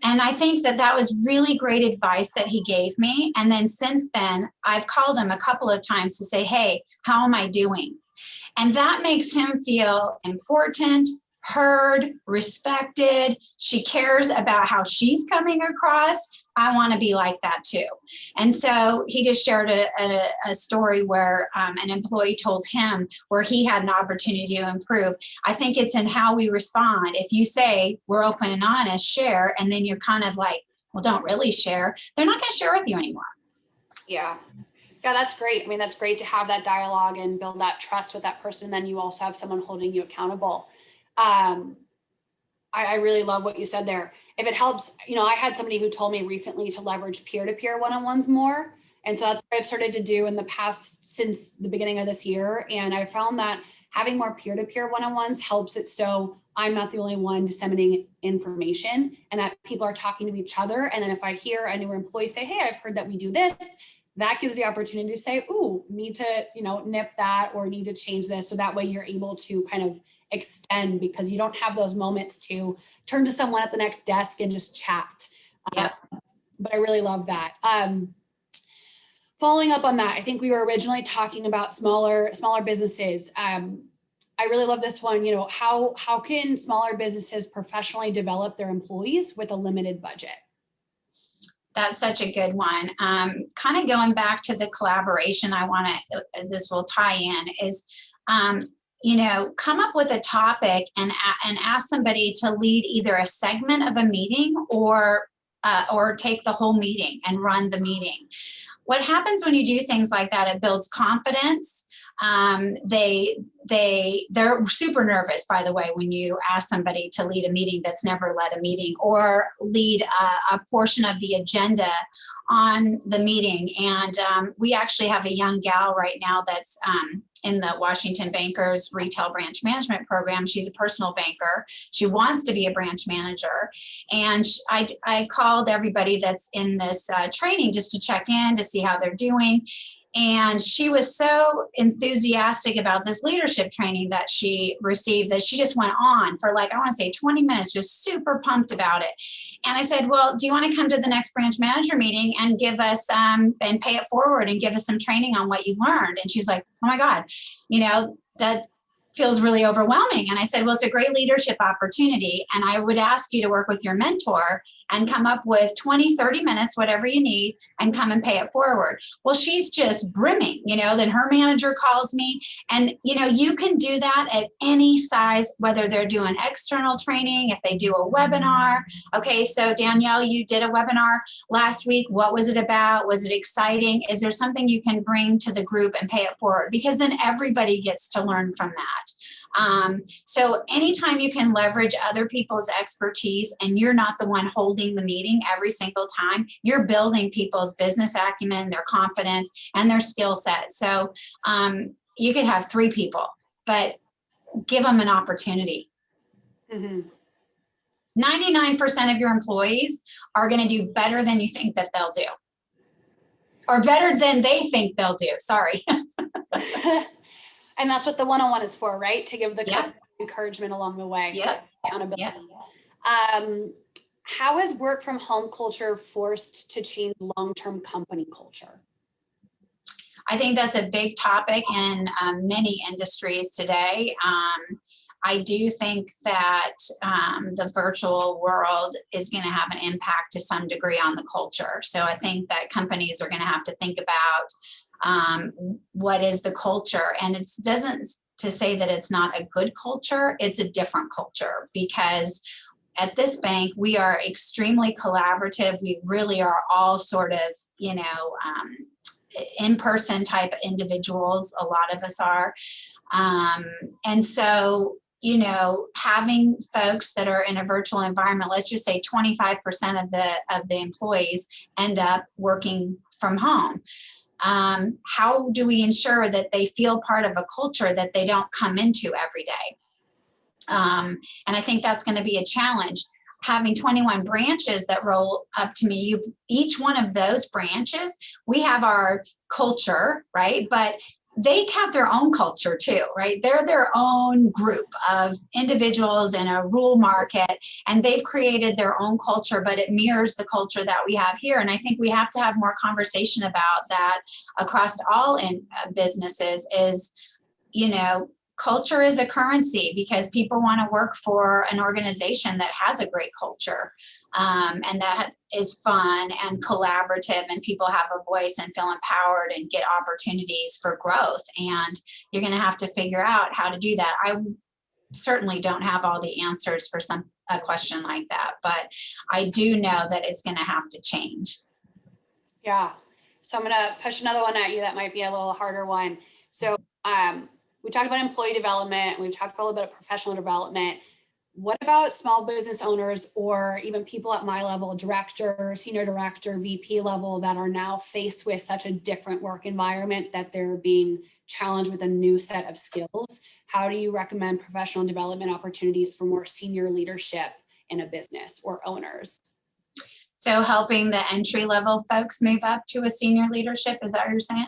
And I think that was really great advice that he gave me. And then since then, I've called him a couple of times to say, hey, how am I doing? And that makes him feel important, heard, respected. She cares about how she's coming across. I want to be like that too. And so he just shared a story where an employee told him where he had an opportunity to improve. I think it's in how we respond. If you say we're open and honest, share, and then you're kind of like, well, don't really share, they're not going to share with you anymore. Yeah. Yeah, that's great. I mean, that's great to have that dialogue and build that trust with that person. Then you also have someone holding you accountable. I really love what you said there. If it helps, you know, I had somebody who told me recently to leverage peer-to-peer one-on-ones more. And so that's what I've started to do in the past since the beginning of this year. And I found that having more peer-to-peer one-on-ones helps it so I'm not the only one disseminating information, and that people are talking to each other. And then if I hear a newer employee say, hey, I've heard that we do this, that gives the opportunity to say, ooh, need to, nip that or need to change this. So that way you're able to kind of extend, because you don't have those moments to turn to someone at the next desk and just chat. Yeah. But I really love that. Following up on that, I think we were originally talking about smaller businesses. I really love this one. How can smaller businesses professionally develop their employees with a limited budget? That's such a good one. Kind of going back to the collaboration, this will tie in, is, come up with a topic and ask somebody to lead either a segment of a meeting or take the whole meeting and run the meeting. What happens when you do things like that? It builds confidence. They're super nervous, by the way, when you ask somebody to lead a meeting that's never led a meeting, or lead a portion of the agenda on the meeting. And we actually have a young gal right now that's in the Washington Bankers Retail Branch Management Program. She's a personal banker. She wants to be a branch manager. And I called everybody that's in this training just to check in to see how they're doing. And she was so enthusiastic about this leadership training that she received that she just went on for, like, I want to say 20 minutes, just super pumped about it. And I said, well, do you want to come to the next branch manager meeting and give us and pay it forward and give us some training on what you've learned? And she's like, oh my God, that feels really overwhelming. And I said, well, it's a great leadership opportunity. And I would ask you to work with your mentor and come up with 20, 30 minutes, whatever you need, and come and pay it forward. Well, she's just brimming, then her manager calls me, and, you can do that at any size, whether they're doing external training, if they do a webinar. Okay, so Danielle, you did a webinar last week. What was it about? Was it exciting? Is there something you can bring to the group and pay it forward? Because then everybody gets to learn from that. So anytime you can leverage other people's expertise and you're not the one holding the meeting every single time, you're building people's business acumen, their confidence, and their skill set. So you could have 3 people, but give them an opportunity. Mm-hmm. 99% of your employees are going to do better than you think that they'll do, or better than they think they'll do. Sorry. And that's what the one-on-one is for, right? To give the Yep. encouragement along the way. Yep. Accountability. Yep. How is work from home culture forced to change long-term company culture? I think that's a big topic in many industries today. I do think that the virtual world is going to have an impact to some degree on the culture. So I think that companies are going to have to think about what is the culture. And it doesn't to say that it's not a good culture, it's a different culture, because at this bank, we are extremely collaborative. We really are all sort of, in-person type individuals. A lot of us are. And so, having folks that are in a virtual environment, let's just say 25% of the employees end up working from home. How do we ensure that they feel part of a culture that they don't come into every day? And I think that's going to be a challenge. Having 21 branches that roll up to me, each one of those branches, we have our culture, right? But they have their own culture too, right? They're their own group of individuals in a rural market, and they've created their own culture, but it mirrors the culture that we have here. And I think we have to have more conversation about that across all businesses is, culture is a currency, because people want to work for an organization that has a great culture, and that is fun and collaborative, and people have a voice and feel empowered and get opportunities for growth. And you're going to have to figure out how to do that. I certainly don't have all the answers for a question like that, but I do know that it's going to have to change. Yeah. So I'm going to push another one at you that might be a little harder one. So we talked about employee development. We've talked about a little bit of professional development. What about small business owners or even people at my level, director, senior director, VP level, that are now faced with such a different work environment that they're being challenged with a new set of skills? How do you recommend professional development opportunities for more senior leadership in a business or owners? So helping the entry level folks move up to a senior leadership, is that what you're saying?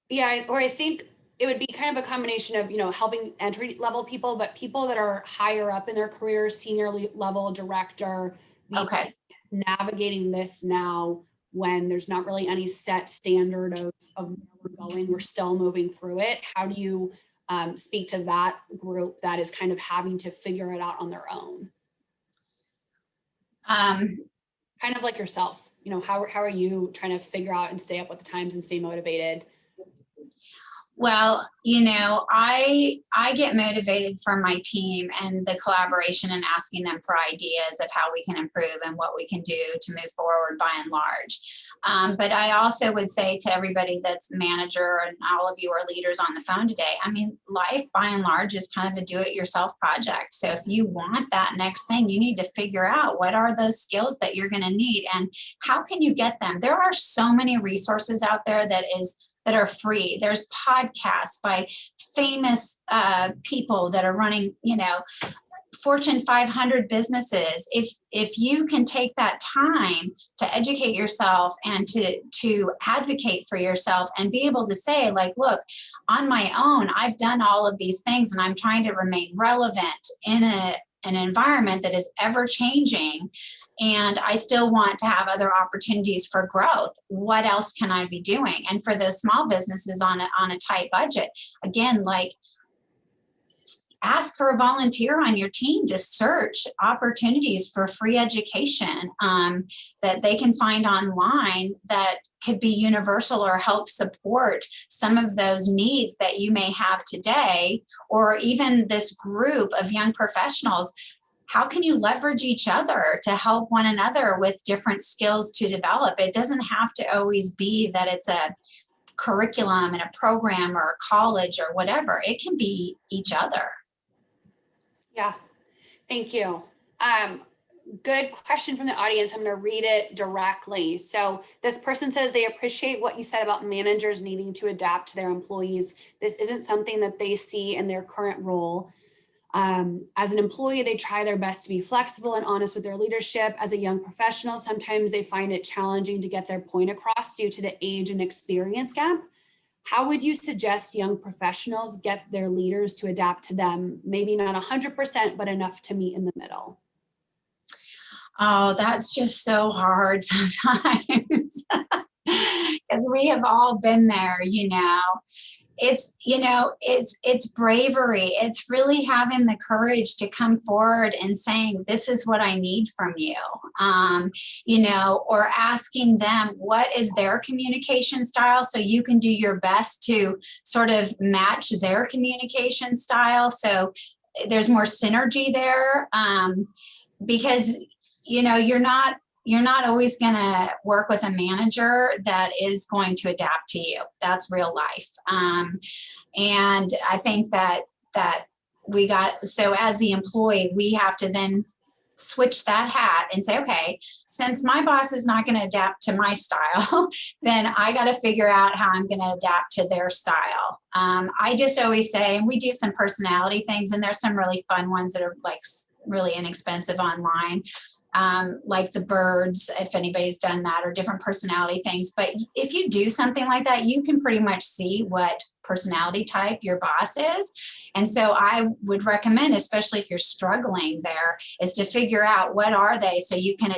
Yeah, or I think it would be kind of a combination of, helping entry level people, but people that are higher up in their careers, senior level, director, VP, Okay. navigating this now when there's not really any set standard of where we're going. We're still moving through it. How do you speak to that group that is kind of having to figure it out on their own? Kind of like yourself, how are you trying to figure out and stay up with the times and stay motivated? Well, I get motivated from my team and the collaboration and asking them for ideas of how we can improve and what we can do to move forward by and large. But I also would say to everybody that's manager and all of you are leaders on the phone today, I mean, life by and large is kind of a do-it-yourself project. So if you want that next thing, you need to figure out what are those skills that you're going to need and how can you get them. There are so many resources out there that are free. There's podcasts by famous people that are running, Fortune 500 businesses. If you can take that time to educate yourself and to advocate for yourself and be able to say, like, look, on my own, I've done all of these things and I'm trying to remain relevant in an environment that is ever changing, and I still want to have other opportunities for growth. What else can I be doing? And for those small businesses on a tight budget, again, like, ask for a volunteer on your team to search opportunities for free education that they can find online that could be universal or help support some of those needs that you may have today, or even this group of young professionals. How can you leverage each other to help one another with different skills to develop? It doesn't have to always be that it's a curriculum and a program or a college or whatever. It can be each other. Yeah, thank you. Good question from the audience. I'm going to read it directly. So this person says they appreciate what you said about managers needing to adapt to their employees. This isn't something that they see in their current role. As an employee, they try their best to be flexible and honest with their leadership. As a young professional, sometimes they find it challenging to get their point across due to the age and experience gap. How would you suggest young professionals get their leaders to adapt to them? Maybe not 100%, but enough to meet in the middle. Oh, that's just so hard sometimes because we have all been there, it's bravery. It's really having the courage to come forward and saying, this is what I need from you, or asking them what is their communication style so you can do your best to sort of match their communication style. So there's more synergy there, because you're not always going to work with a manager that is going to adapt to you. That's real life. And I think that so as the employee, we have to then switch that hat and say, okay, since my boss is not going to adapt to my style, then I got to figure out how I'm going to adapt to their style. I just always say, and we do some personality things, and there's some really fun ones that are like really inexpensive online. Like the birds, if anybody's done that, or different personality things. But if you do something like that, you can pretty much see what personality type your boss is. And so I would recommend, especially if you're struggling there, is to figure out what are they so you can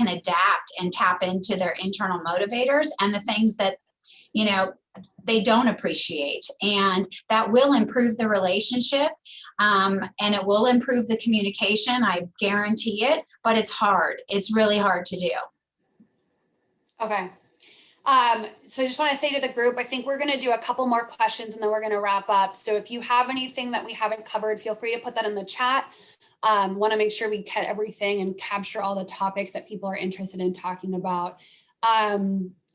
adapt and tap into their internal motivators and the things that, they don't appreciate, and that will improve the relationship, and it will improve the communication. I guarantee it, but it's hard. It's really hard to do. Okay. So I just want to say to the group, I think we're going to do a couple more questions and then we're going to wrap up. So if you have anything that we haven't covered, feel free to put that in the chat. Want to make sure we get everything and capture all the topics that people are interested in talking about.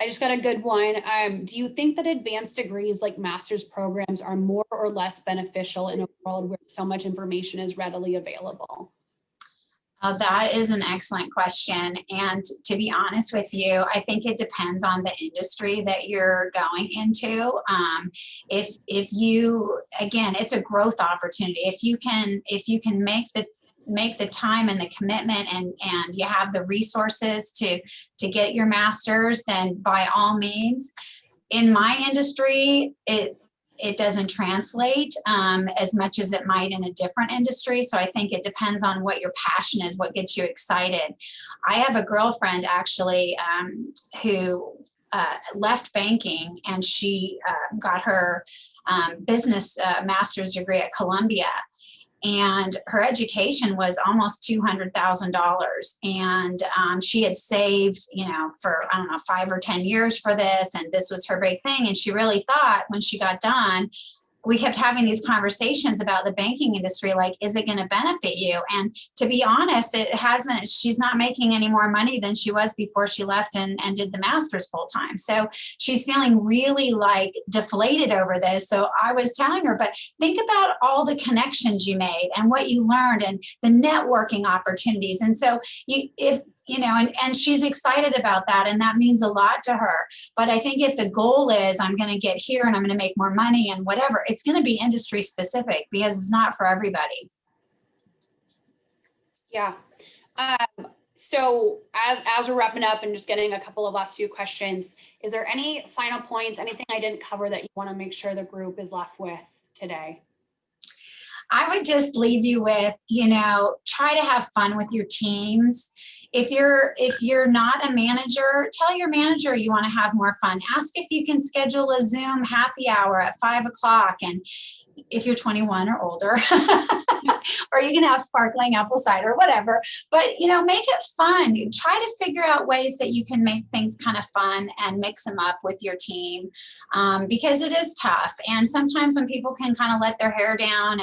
I just got a good one. Do you think that advanced degrees like master's programs are more or less beneficial in a world where so much information is readily available? Oh, that is an excellent question. And to be honest with you, I think it depends on the industry that you're going into. If you, again, it's a growth opportunity. If you can make the time and the commitment, and you have the resources to get your master's, then by all means. In my industry, it doesn't translate as much as it might in a different industry. So I think it depends on what your passion is, what gets you excited. I have a girlfriend actually who left banking, and she got her business master's degree at Columbia. And her education was almost $200,000. And she had saved, for, I don't know, 5 or 10 years for this. And this was her big thing. And she really thought when she got done, we kept having these conversations about the banking industry, like, is it going to benefit you? And to be honest, it hasn't. She's not making any more money than she was before she left and did the master's full time. So she's feeling really like deflated over this. So I was telling her, but think about all the connections you made and what you learned and the networking opportunities. And so and she's excited about that, and that means a lot to her. But I think if the goal is I'm going to get here and I'm going to make more money and whatever, it's going to be industry specific, because it's not for everybody. Yeah. So as we're wrapping up and just getting a couple of last few questions, is there any final points, anything I didn't cover that you want to make sure the group is left with today? I would just leave you with, try to have fun with your teams. If you're not a manager, tell your manager you want to have more fun. Ask if you can schedule a Zoom happy hour at 5 o'clock. And if you're 21 or older, or you can have sparkling apple cider, whatever. But, make it fun. Try to figure out ways that you can make things kind of fun and mix them up with your team, because it is tough. And sometimes when people can kind of let their hair down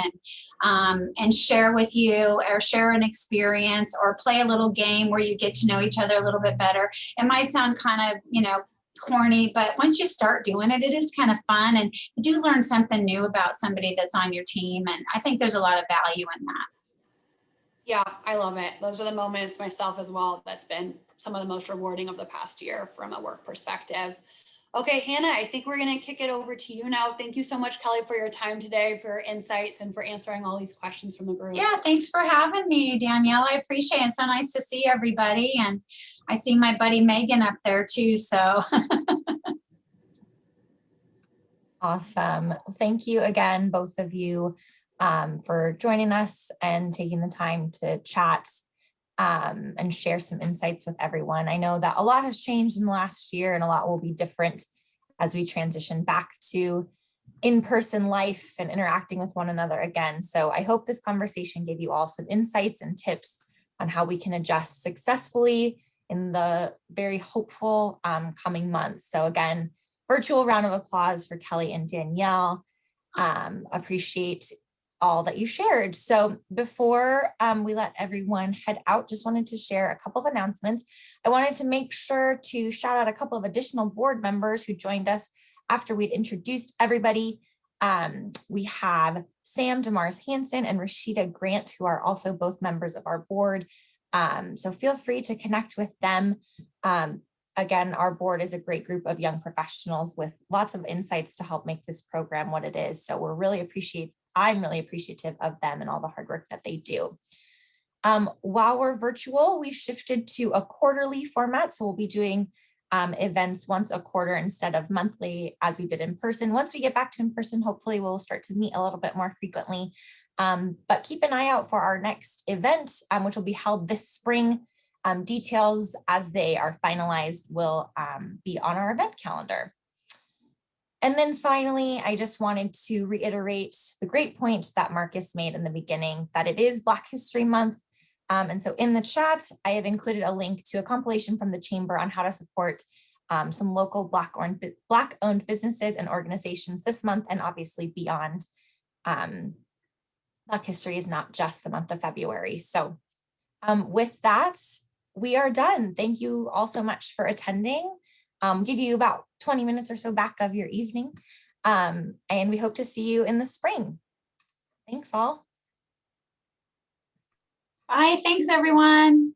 and share with you, or share an experience, or play a little game where you get to know each other a little bit better. It might sound kind of, corny, but once you start doing it, it is kind of fun, and you do learn something new about somebody that's on your team. And I think there's a lot of value in that. Yeah, I love it. Those are the moments myself as well. That's been some of the most rewarding of the past year from a work perspective. Okay, Hannah, I think we're going to kick it over to you now. Thank you so much, Kelly, for your time today, for your insights, and for answering all these questions from the group. Yeah, thanks for having me, Danielle. I appreciate it. It's so nice to see everybody. And I see my buddy Megan up there too. So awesome. Thank you again, both of you, for joining us and taking the time to chat and share some insights with everyone. I know that a lot has changed in the last year, and a lot will be different as we transition back to in-person life and interacting with one another again. So I hope this conversation gave you all some insights and tips on how we can adjust successfully in the very hopeful coming months. So again, virtual round of applause for Kelly and Danielle. Appreciate all that you shared. So before we let everyone head out, just wanted to share a couple of announcements. I wanted to make sure to shout out a couple of additional board members who joined us after we'd introduced everybody. We have Sam DeMars Hansen and Rashida Grant, who are also both members of our board. So feel free to connect with them. Again, our board is a great group of young professionals with lots of insights to help make this program what it is. So I'm really appreciative of them and all the hard work that they do. While we're virtual, we shifted to a quarterly format. So we'll be doing events once a quarter instead of monthly as we did in person. Once we get back to in person, hopefully we'll start to meet a little bit more frequently. But keep an eye out for our next event, which will be held this spring. Details as they are finalized will be on our event calendar. And then finally, I just wanted to reiterate the great point that Marcus made in the beginning, that it is Black History Month. And so in the chat, I have included a link to a compilation from the Chamber on how to support some local Black-owned businesses and organizations this month, and obviously beyond. Black History is not just the month of February. So with that, we are done. Thank you all so much for attending. Give you about 20 minutes or so back of your evening. And we hope to see you in the spring. Thanks all. Bye. Thanks, everyone.